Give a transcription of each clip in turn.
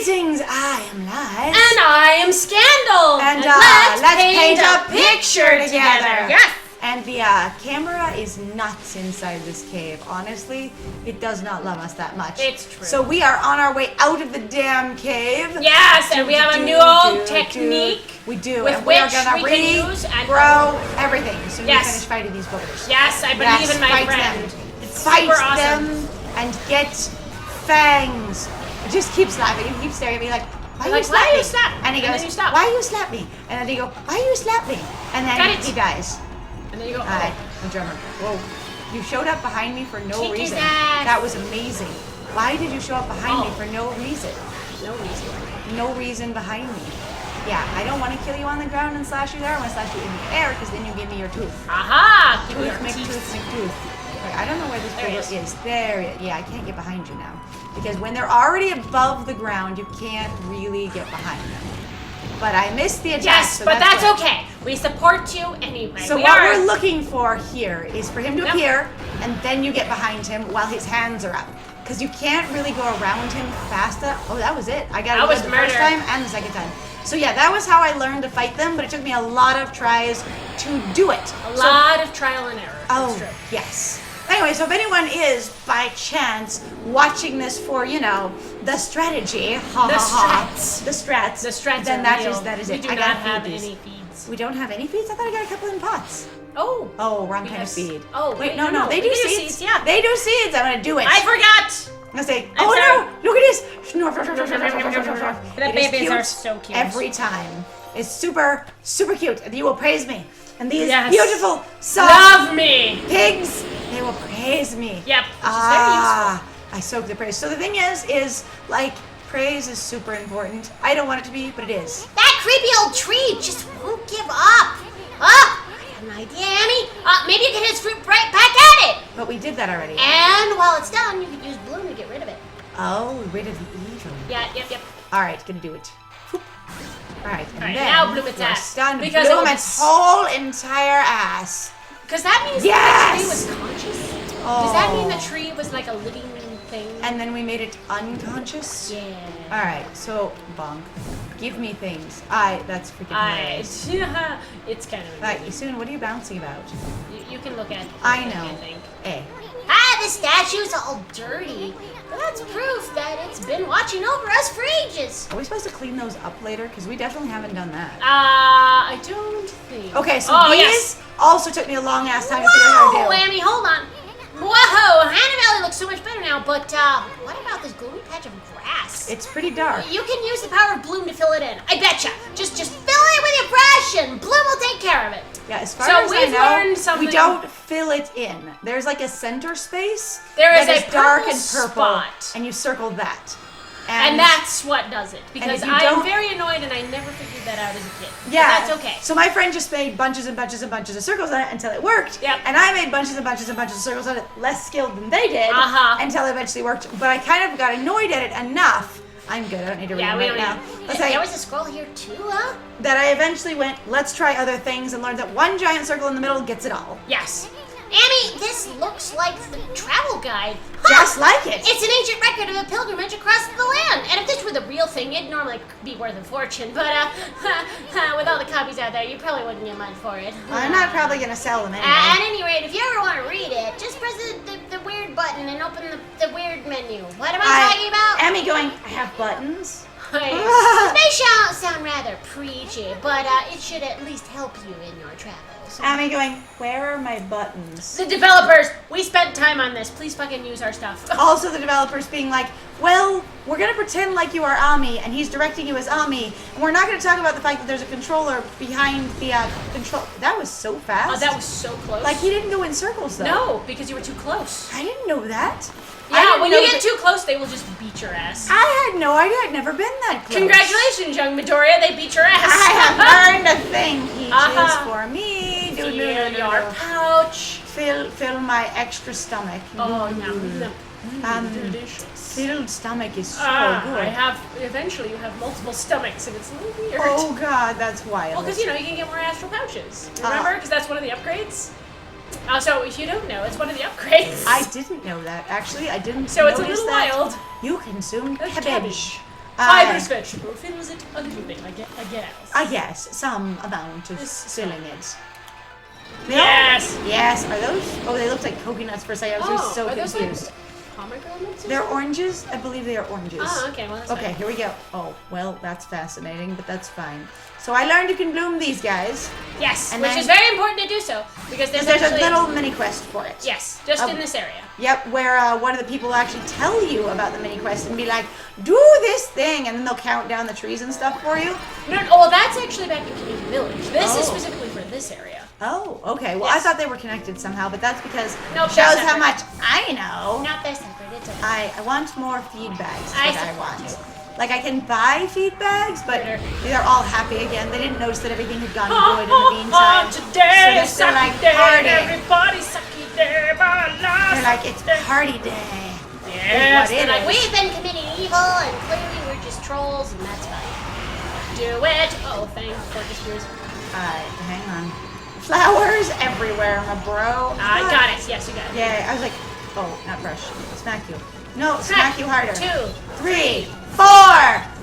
Greetings, I am Lies. And I am Scandal. And let's paint a picture together. Yes. And the camera is nuts inside this cave. Honestly, it does not love us that much. It's true. So we are on our way out of the damn cave. Yes, and we have a new old technique. We do. With and we are which gonna we can use and grow everything. So we Yes. finish fighting these boogers. Yes, I believe in my fight friend. Them. It's Fight super awesome. them and get fangs. It just keeps laughing. He keeps staring at me like, why Like, you why slap you me? slap? And he And goes, then you stop. why you slap me? And then he go, why you slap me? And Got then it. he dies. And then you go, Alright, I'm drummer. Whoa. You showed up behind me for no Kick his reason. ass. That was amazing. Why did you show up behind me Oh. for no reason? no reason. No reason behind me. Yeah, I don't want to kill you on the ground and slash you there. I want to slash you in the air because then you give me your tooth. Aha! Give me Tooth, your make teeth. tooth, make tooth. Right, I don't know where this There he booger is. There it is. Yeah, I can't get behind you now. Because when they're already above the ground, you can't really get behind them. But I missed the attack. Yes, so but that's good. okay. We support you anyway. So we what are... we're looking for here is for him to Yep. appear, and then you get behind him while his hands are up. Because you can't really go around him fast enough. Oh, that was it. I got That it was the murder. first time and the second time. So yeah, that was how I learned to fight them, but it took me a lot of tries to do it. A lot of trial and error. Oh, That's true. yes. Anyway, so if anyone is, by chance, watching this for, you know, the strategy, ha The ha ha, strats. the strats, The strats then are that real. is that is We it. do I not gotta have feed these. any feeds. We don't have any feeds? I thought I got a couple in pots. Oh. Oh, wrong We kind of have feed. Oh, wait, no, they We do seeds. Yeah. They do seeds. I'm gonna do it. I forgot. I'm gonna say, I'm oh sorry. no, look at this. The It is babies cute are so cute. every time. It's super, super cute. And you will praise me. And these Yes. beautiful, soft Love me. pigs, they will praise me. Yep. Which is very useful. I soak the praise. So the thing is like, praise is super important. I don't want it to be, but it is. That creepy old tree just won't give up. Oh, I have an idea, Amy. Maybe you can hit its fruit right back at it. But we did that already. And while it's done, you can use bloom to get rid of it. Oh, rid of the evil. Yeah, yep. All right, gonna do it. All right, and All right, then now bloom its we're ass. stunned. Because Bloom it'll its whole entire ass. Because that means Yes! the tree was conscious. Oh. Does that mean the tree was like a living thing? And then we made it unconscious. yeah. All right, so bonk, give me things. That's freaking hilarious. It's kind of All right, amazing. Issun, what are you bouncing about? You can look at. I the thing, know. I think. Eh. The statue's all dirty. That's proof that it's been watching over us for ages. Are we supposed to clean those up later? Because we definitely haven't done that. I don't think. Okay, so oh, these yes. also took me a long ass time to figure out how Whoa, to do. Amy, hold on. Whoa, Hannah Valley looks so much better now, but what about this gloomy patch of grass? It's pretty dark. You can use the power of bloom to fill it in. I betcha. Just fill it with your brush and bloom will take care of it. Yeah, as far So as I we've know, learned something. we don't fill it in. There's like a center space. There is that a dark purple and purple, spot. and you circle that. And that's what does it. Because if you I'm don't- very annoyed and I never figured that out as a kid. But Yeah, that's okay. So my friend just made bunches and bunches and bunches of circles on it until it worked. Yep. And I made bunches and bunches and bunches of circles on it, less skilled than they did, Uh-huh. until it eventually worked. But I kind of got annoyed at it enough. I'm good. I don't need to read Yeah, them we right don't now. need- Let's There say was a scroll here too, huh? that I eventually went, let's try other things, and learned that one giant circle in the middle gets it all. Yes. Amy, this looks like the travel guide. Just like it. It's an ancient record of a pilgrimage across the land. And if this were the real thing, it'd normally be worth a fortune. But with all the copies out there, you probably wouldn't get much for it. I'm not probably gonna sell them anyway. At any rate, if you ever want to read it, just press the weird button and open the weird menu. What am I talking about? Emmy going, I have buttons. This may sound rather preachy, but it should at least help you in your travels. Emmy going, where are my buttons? The developers, we spent time on this. Please fucking use our stuff. Also the developers being like, well, we're gonna pretend like you are Ami, and he's directing you as Ami, and we're not gonna talk about the fact that there's a controller behind the control. That was so fast. Oh, that was so close. Like, he didn't go in circles, though. No, because you were too close. I didn't know that. I Yeah, didn't when know you get that- too close, they will just beat your ass. I had no idea. I'd never been that close. Congratulations, young Midoriya. They beat your ass. I have learned a thing. Peaches Uh-huh. for me. Feel your pouch. Fill my extra stomach. Oh, no. Delicious. Filled stomach is so good. Eventually you have multiple stomachs, and it's a little weird. Oh God, that's wild. Well, because, you can get more astral pouches. Remember? Because that's one of the upgrades. So if you don't know, it's one of the upgrades. I didn't know that. Actually, I didn't. So it's a notice little that. wild. You consumed That's cabbage. Fibrous vegetable fills it a little bit, I guess. I guess some amount of filling it. Yes! Yes, are those? Oh, they looked like coconuts for a second. I was so are those like confused. pomegranates? They're oranges? I believe they are oranges. Oh, okay, well that's Okay, fine. here we go. Oh, well, that's fascinating, but that's fine. So I learned you can bloom these guys. Yes, And which then- is very important to do so because there's There's a actually little mini quest for it. yes, just Oh. in this area. Yep, where one of the people will actually tell you about the mini quest and be like, do this thing, and then they'll count down the trees and stuff for you. No, well, that's actually back in Community Village. This is Oh. specifically for this area. Oh, okay. Well, I Yes. thought they were connected somehow, but that's because Nope, it they're shows how separate. much I know. Not they're separate. It's okay. I want more feed bags. I What I support want. you. Like I can buy feed bags, but Sure. they're all happy again. They didn't notice that everything had gone good in the meantime. So Today, they're still like sucky day, partying. everybody sucky day, but They're like, it's party day. Yes, What it they're like, is. We've been committing evil, and clearly we're just trolls, and that's fine. Do it. Oh, thanks for just yours. Hang on. Flowers everywhere, my bro. I got it. Yes, you got it. Yeah, I was like, oh, not brush. Smack you. No, smack you harder. 2. 3, 4,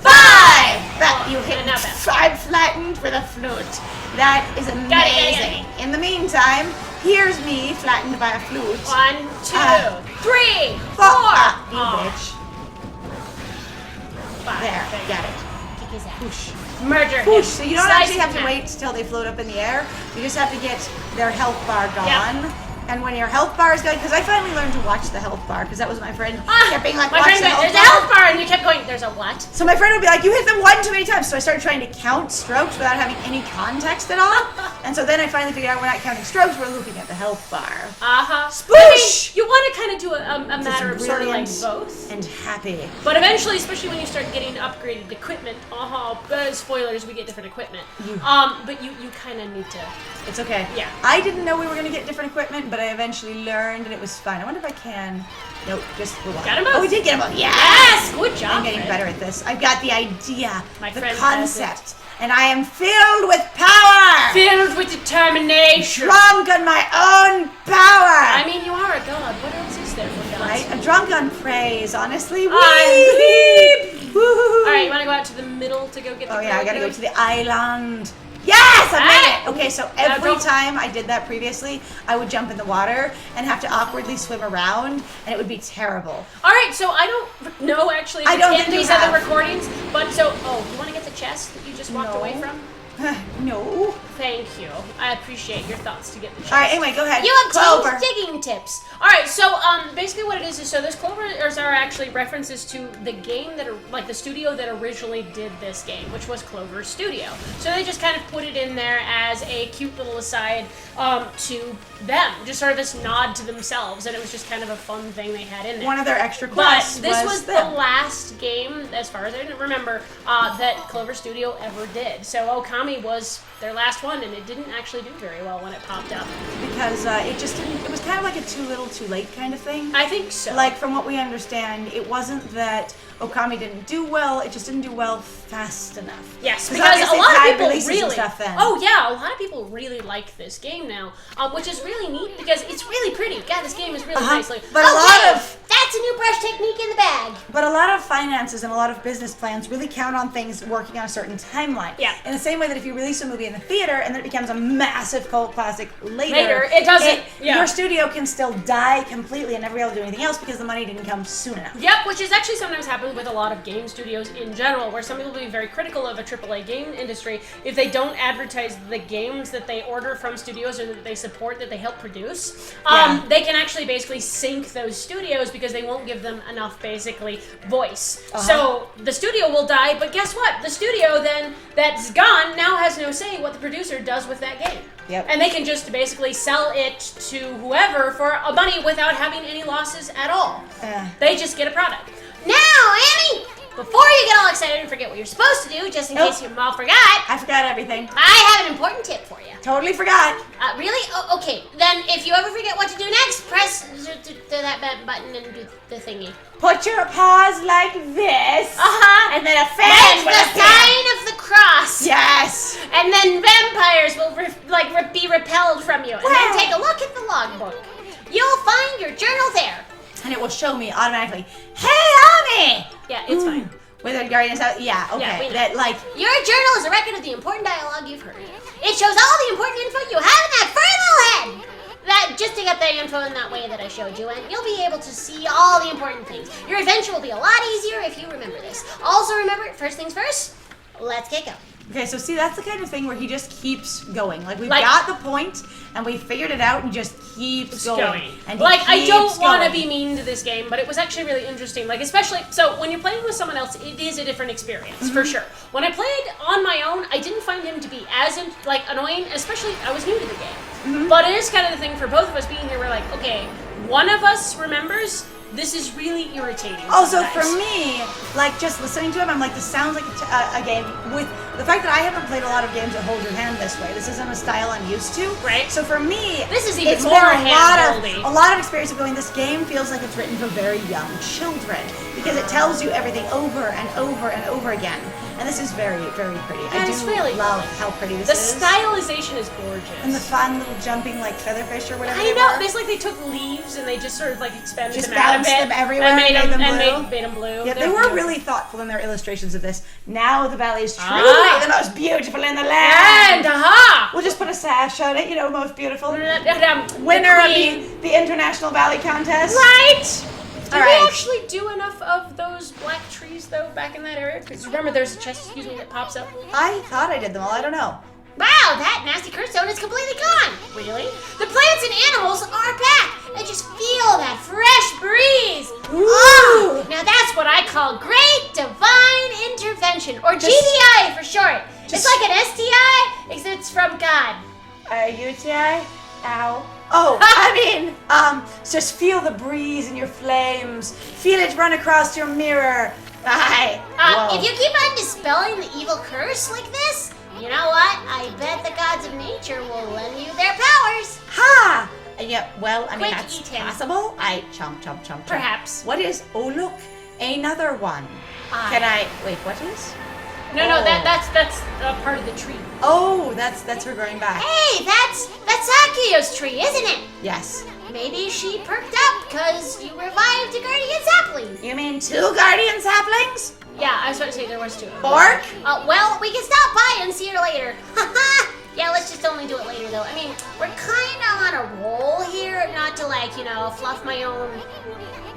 5. That you hit. not bad. I'm flattened with a flute. That is Got amazing. it. In the meantime, here's me flattened by a flute. 1, 2, Uh, 3, 4. You Oh, bitch. 5. There, got it. Kick his ass. Whoosh. Murder him. Whoosh. So you don't Slice actually have him to in wait till they float up in the air. You just have to get their health bar Yep. gone. And when your health bar is gone, because I finally learned to watch the health bar, because that was my friend kept being like, My watch friend the went, health there's a bar. health bar, and you kept going, there's a what? So my friend would be like, you hit them one too many times. So I started trying to count strokes without having any context at all. And so then I finally figured out we're not counting strokes, we're looking at the health bar. Uh-huh. Sploosh! I mean, you want to kind of do a matter of sort of like brilliant. both. And happy. But eventually, especially when you start getting upgraded equipment, spoilers, we get different equipment. But you kind of need to. It's okay. Yeah. I didn't know we were going to get different equipment, but I eventually learned and it was fun. I wonder if I can. Nope, just the one. Got 'em both. Oh, we did get them both. Yes! Yes, good job. I'm getting Fred. better at this. I've got the idea, My the friend has concept, and I am filled with power! Filled with determination. Drunk on my own power! I mean, you are a god. What else is there for gods? Right? I'm drunk on praise, honestly. I'm Weep! Woo-hoo-hoo. All right, you want to go out to the middle to go get the Oh yeah, I gotta go code? to the island. Yes, I made Ah! it. Okay, so Now every don't- time I did that previously, I would jump in the water and have to awkwardly swim around, and it would be terrible. All right, so I don't know actually if I it's don't in think you these other have. recordings, but so you want to get the chest that you just walked No. away from? No. Thank you. I appreciate your thoughts to get the chest. All right. Anyway, go ahead. You Clover. obtained digging tips. All right, so basically what it is so those clovers are actually references to the game that are like the studio that originally did this game, which was Clover Studio. So they just kind of put it in there as a cute little aside to them, just sort of this nod to themselves, and it was just kind of a fun thing they had in there. One of their extra But quests this was the them. last game, as far as I remember, that Clover Studio ever did. So Okami was their last one, and it didn't actually do very well when it popped up. because it just didn't. It was kind of like a too little, too late kind of thing. I think so. Like from what we understand, it wasn't that Okami didn't do well. It just didn't do well fast enough. Yes, 'Cause because a obviously lot it's of had people releases and really. stuff then. Oh yeah, a lot of people really like this game now, which is really neat because it's really pretty. God, this game is really Uh-huh. nicely. But a lot of that's a new brush technique in the bag. But a lot of finances and a lot of business plans really count on things working on a certain timeline. Yeah. In the same way that if you release a movie in the theater and then it becomes a massive cult classic later, It doesn't. Yeah. Your studio can still die completely and never be able to do anything else because the money didn't come soon enough. Yep, which is actually sometimes happened with a lot of game studios in general, where some people will be very critical of a AAA game industry if they don't advertise the games that they order from studios or that they support, that they help produce. Yeah. They can actually basically sink those studios because they won't give them enough, basically, voice. So the studio will die, but guess what? The studio then that's gone now has no say what the producer does with that game. Yep. And they can just basically sell it to whoever for a money without having any losses at all. They just get a product. Now, Annie, before you get all excited and forget what you're supposed to do, just in Nope. case you all forgot, I forgot everything. I have an important tip for you. Totally forgot. Really? Oh, okay. Then if you ever forget what to do next, press that button and do the thingy. Put your paws like this. Uh-huh. And then a fan Make with the a sign of the cross. Yes. And then vampires will be repelled from you. And Wow. then take a look at the logbook. You'll find your journal there. And it will show me automatically, hey, Ami! Yeah, it's fine. With a Guardians out? Yeah, okay. Yeah, we know. That, like, Your journal is a record of the important dialogue you've heard. It shows all the important info you have in that furry little head. That just to get that info in that way that I showed you, and you'll be able to see all the important things. Your adventure will be a lot easier if you remember this. Also remember, first things first, let's get going. okay, so see, that's the kind of thing where he just keeps going. Like, we've got the point, and we figured it out, and he just keeps going. And he I don't keeps want to going. be mean to this game, but it was actually really interesting. Like, especially, so when you're playing with someone else, it is a different experience, for sure. When I played on my own, I didn't find him to be as, annoying, especially, I was new to the game. But it is kind of the thing for both of us being here, we're like, okay, one of us remembers, this is really irritating. Also, sometimes. for me, like, just listening to him, I'm like, this sounds like a game with the fact that I haven't played a lot of games that hold your hand this way. This isn't a style I'm used to. Right. So for me, This is even it's more been hand-holdy. a lot of experience of going, this game feels like it's written for very young children because it tells you everything over and over and over again. And this is very, very pretty. I it's do really love how pretty this The is. stylization is gorgeous. And the fun little jumping, like, featherfish or whatever I they know. were. It's like they took leaves and they just sort of like expanded Just them out a bounced bit. them everywhere and made and them, made them and blue. made them blue. Yeah, They're they were beautiful. really thoughtful in their illustrations of this. Now the valley is truly Ah. the most beautiful in the land. And aha! We'll just put a sash on it, most beautiful. The Winner of queen. the International Valley Contest. Right! Did All we right. actually do enough of those black trees though back in that area? Because remember, there's a chest, that pops up. I thought I did them all. I don't know. Wow, that nasty curse stone is completely gone. Really? The plants and animals are back. And just feel that fresh breeze. Ooh. Now that's what I call Great Divine Intervention, or GDI for short. It's like an STI, except it's from God. UTI? Ow. Oh, I mean, just feel the breeze in your flames. Feel it run across your mirror. Aye. Whoa. If you keep on dispelling the evil curse like this, you know what? I bet the gods of nature will lend you their powers. Ha! Yeah, well, I mean, Quick, that's eat him. possible. Chomp, chomp, chomp, chomp. Perhaps. What is, oh look, another one. Can I, wait, what is? No, Oh. that's part of the tree. Oh, that's her going back. Hey, that's Akio's tree, isn't it? Yes. Maybe she perked up because you revived a guardian sapling. You mean 2 guardian saplings? Yeah, I was about to say there was 2. Bork? Well, we can stop by and see her later. Yeah, let's just only do it later, though. I mean, we're kind of on a roll here, not to, fluff my own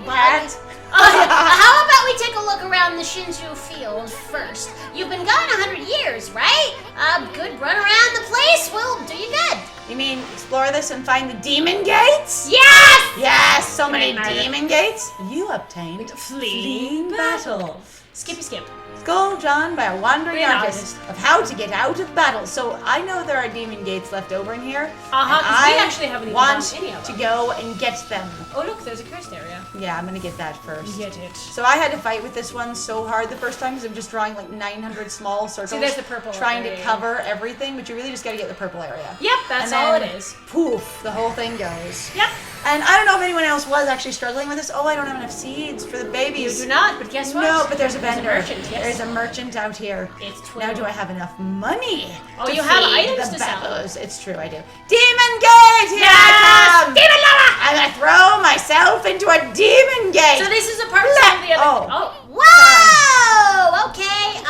butt. How about we take a look around the Shinju field first? You've been gone 100 years, right? A good run around the place will do you good. You mean explore this and find the demon gates? Yes! Yes, so many Right, Margaret. demon gates. You obtained Fleeing battle. Skippy skip. Skull drawn by a wandering We're an artist of how to get out of battle. So I know there are demon gates left over in here. Uh-huh, 'cause and we I actually haven't even want done any of to them. go and get them. Oh, look, there's a cursed area. Yeah, I'm gonna get that first. Get it. So I had to fight with this one so hard the first time because I'm just drawing like 900 small circles. there's the purple trying area. to cover everything, but you really just gotta get the purple area. Yep, that's And all then, it is. Poof, the whole thing goes. Yep. And I don't know if anyone else was actually struggling with this. Oh, I don't have enough seeds for the You babies. do not, but guess what? No, but there's a There's a vendor. merchant, yes. There's a merchant out here. It's Now, do I have enough money? Oh, to you have feed items the to sell. baboons? It's true, I do. Demon gate! Here I come! Demon lava! I'm gonna throw myself into a demon gate! So this is a part of some of the other. Oh. Whoa! Okay.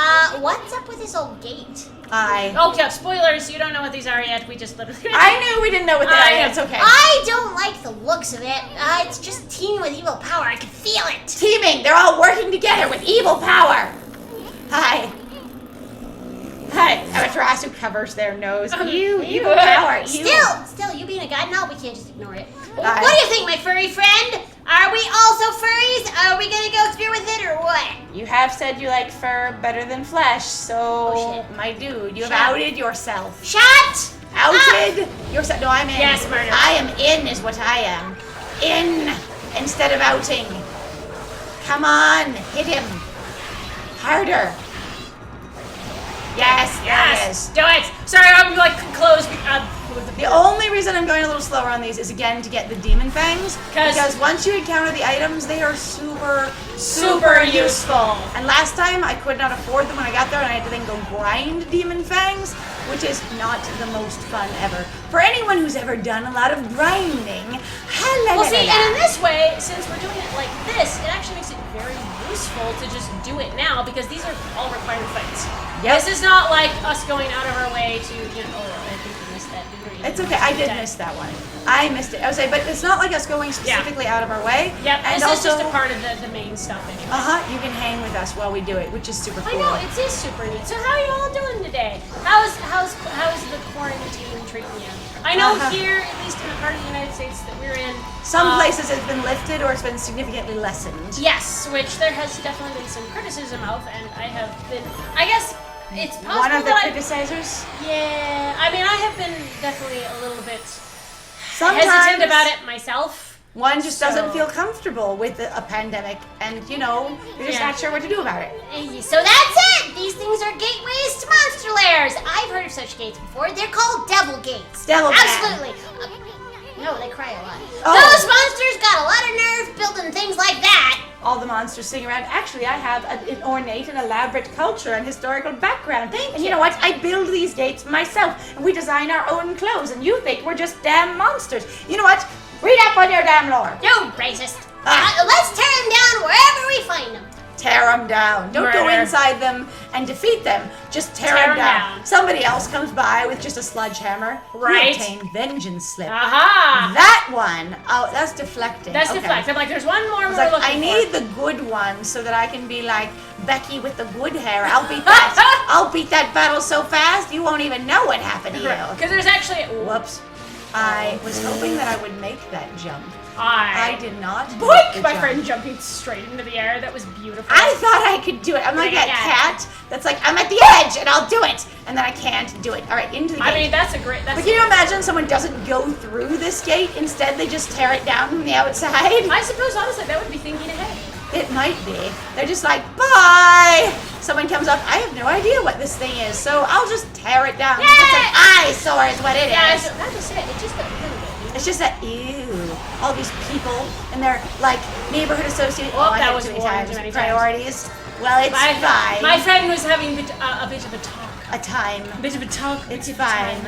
What's up with this old gate? I Spoilers. You don't know what these are yet. We just literally. knew we didn't know what they are. It's okay. I don't like the looks of it. It's just teeming with evil power. I can feel it. Teaming, they're all working together with evil power. Hi. Amaterasu covers their nose. You, evil power. You. Still, you being a god now, we can't just ignore it. Aye. What do you think, my furry friend? Are we also furries? Are we gonna go explore with it or what? You have said you like fur better than flesh, so Oh, shit. my dude, you have Shut. outed yourself. Shut! Outed yourself. No, I'm in. Yes, murder. I am in is what I am. In instead of outing. Come on, hit him. Harder. Yes, there it is. Do it. Sorry, I'm closed. with The only reason I'm going a little slower on these is again to get the demon fangs. Because once you encounter the items, they are super useful. And last time I could not afford them when I got there, and I had to then go grind demon fangs, which is not the most fun ever. For anyone who's ever done a lot of grinding, well, see, and in this way, since we're doing it like this, it actually makes it very useful to just do it now because these are all required fights. Yep. This is not like us going out of our way to, I think you missed that. It's okay. I did miss that one. I missed it. I was saying, but it's not like us going specifically out of our way. Yep. And this also, is just a part of the main stuff anyway. You can hang with us while we do it, which is super cool. I know, it is super neat. So how are you all doing today? How's the quarantine treating you? I know here, at least in the part of the United States that we're in, some places it's been lifted or it's been significantly lessened. Yes, which there has definitely been some criticism of, and I have been, I guess it's possible one of the that criticizers? Yeah, I mean, I have been definitely a little bit Sometimes hesitant about it myself. One just doesn't feel comfortable with a pandemic, and you're just not sure what to do about it. So that's it! These things are gateways to monster lairs! I've heard of such gates before. They're called devil gates. Devil Absolutely. No, they cry a lot. Oh. Those monsters got a lot of nerve building things like that. All the monsters sitting around. Actually, I have an ornate and elaborate culture and historical background. And you know what? I build these gates myself, and we design our own clothes, and you think we're just damn monsters. You know what? Read up on your damn lore. You racist. Let's tear them down wherever we find them. Tear them down. Don't go inside them and defeat them. Just tear them down. Somebody else comes by with just a sledgehammer. Right. You obtain vengeance slip. Aha! That one. Oh, that's deflecting. That's okay. deflect. I'm like, there's one more It's we're like, looking I for. need the good one so that I can be like Becky with the good hair. I'll beat that. I'll beat that battle so fast you won't even know what happened to you. Because there's actually... Whoops. I was hoping that I would make that jump. I did not. Boink! My friend jumping straight into the air. That was beautiful. I thought I could do it. I'm like that cat that's like, I'm at the edge and I'll do it. And then I can't do it. All right, into the gate. I mean, that's a great... But can you imagine someone doesn't go through this gate? Instead, they just tear it down from the outside? I suppose, honestly, that would be thinking ahead. It might be. They're just like, bye! Someone comes up, I have no idea what this thing is, so I'll just tear it down. Yay! It's an eyesore is what it is. That's just it. It's just a little bit. It's just that, ew, all these people and their, like, neighborhood association. That was too many one times. too many Priorities. Well, it's fine. My friend was having a bit of a talk. A time. A bit of a talk. It's fine.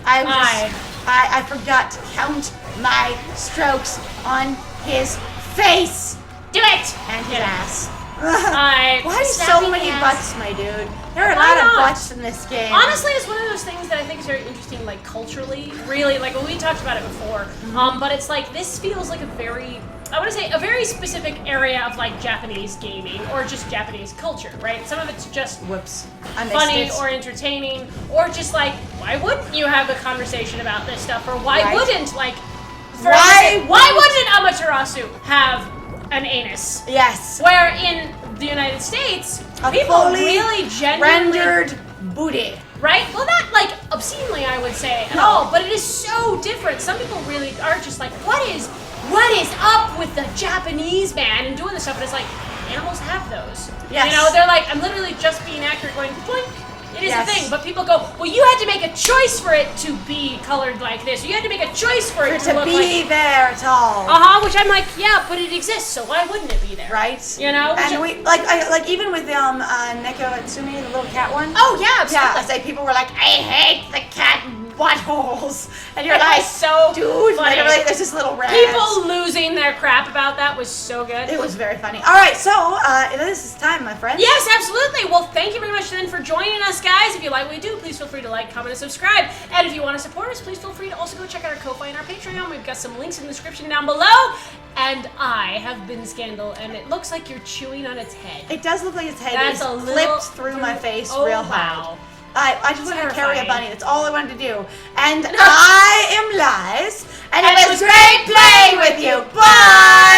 I forgot to count my strokes on his face. Do it! And his ass. Why Why so many butts, my dude? There are a lot of butts in this game. Honestly, it's one of those things that I think is very interesting, like culturally. Really, like we talked about it before. But it's like this feels like a very specific area of like Japanese gaming or just Japanese culture, right? Some of it's just funny or entertaining, or just like why wouldn't you have a conversation about this stuff, or why wouldn't like why wouldn't Amaterasu have an anus? Yes. Where in the United States, a people fully really genuinely rendered booty. Right? Well, not like obscenely, I would say at all, but it is so different. Some people really are just like, what is up with the Japanese man and doing this stuff? But it's like animals have those. Yes. You know, they're like, I'm literally just being accurate, going boink. It is a thing, but people go, well, you had to make a choice for it to be colored like this. You had to make a choice for it to look be there at all. Which I'm like, yeah, but it exists, so why wouldn't it be there? Right. You know? And we like even with Neko Atsumi, the little cat one. Oh yeah, absolutely. Yeah, I say people were like, I hate the cat buttholes, and you're That like, was so dude, funny. literally, there's this little rat. People losing their crap about that was so good. It was very funny. All right, so this is time, my friend. Yes, absolutely. Well, thank you very much then for joining us, guys. If you like what we do, please feel free to like, comment, and subscribe. And if you want to support us, please feel free to also go check out our Ko-Fi and our Patreon. We've got some links in the description down below. And I have been Scandal, and it looks like you're chewing on its head. It does look like its head That's is a little flipped through my face real hard. I just wanted to carry a bunny. That's all I wanted to do. And I am Liz, and it was great playing with you. Bye!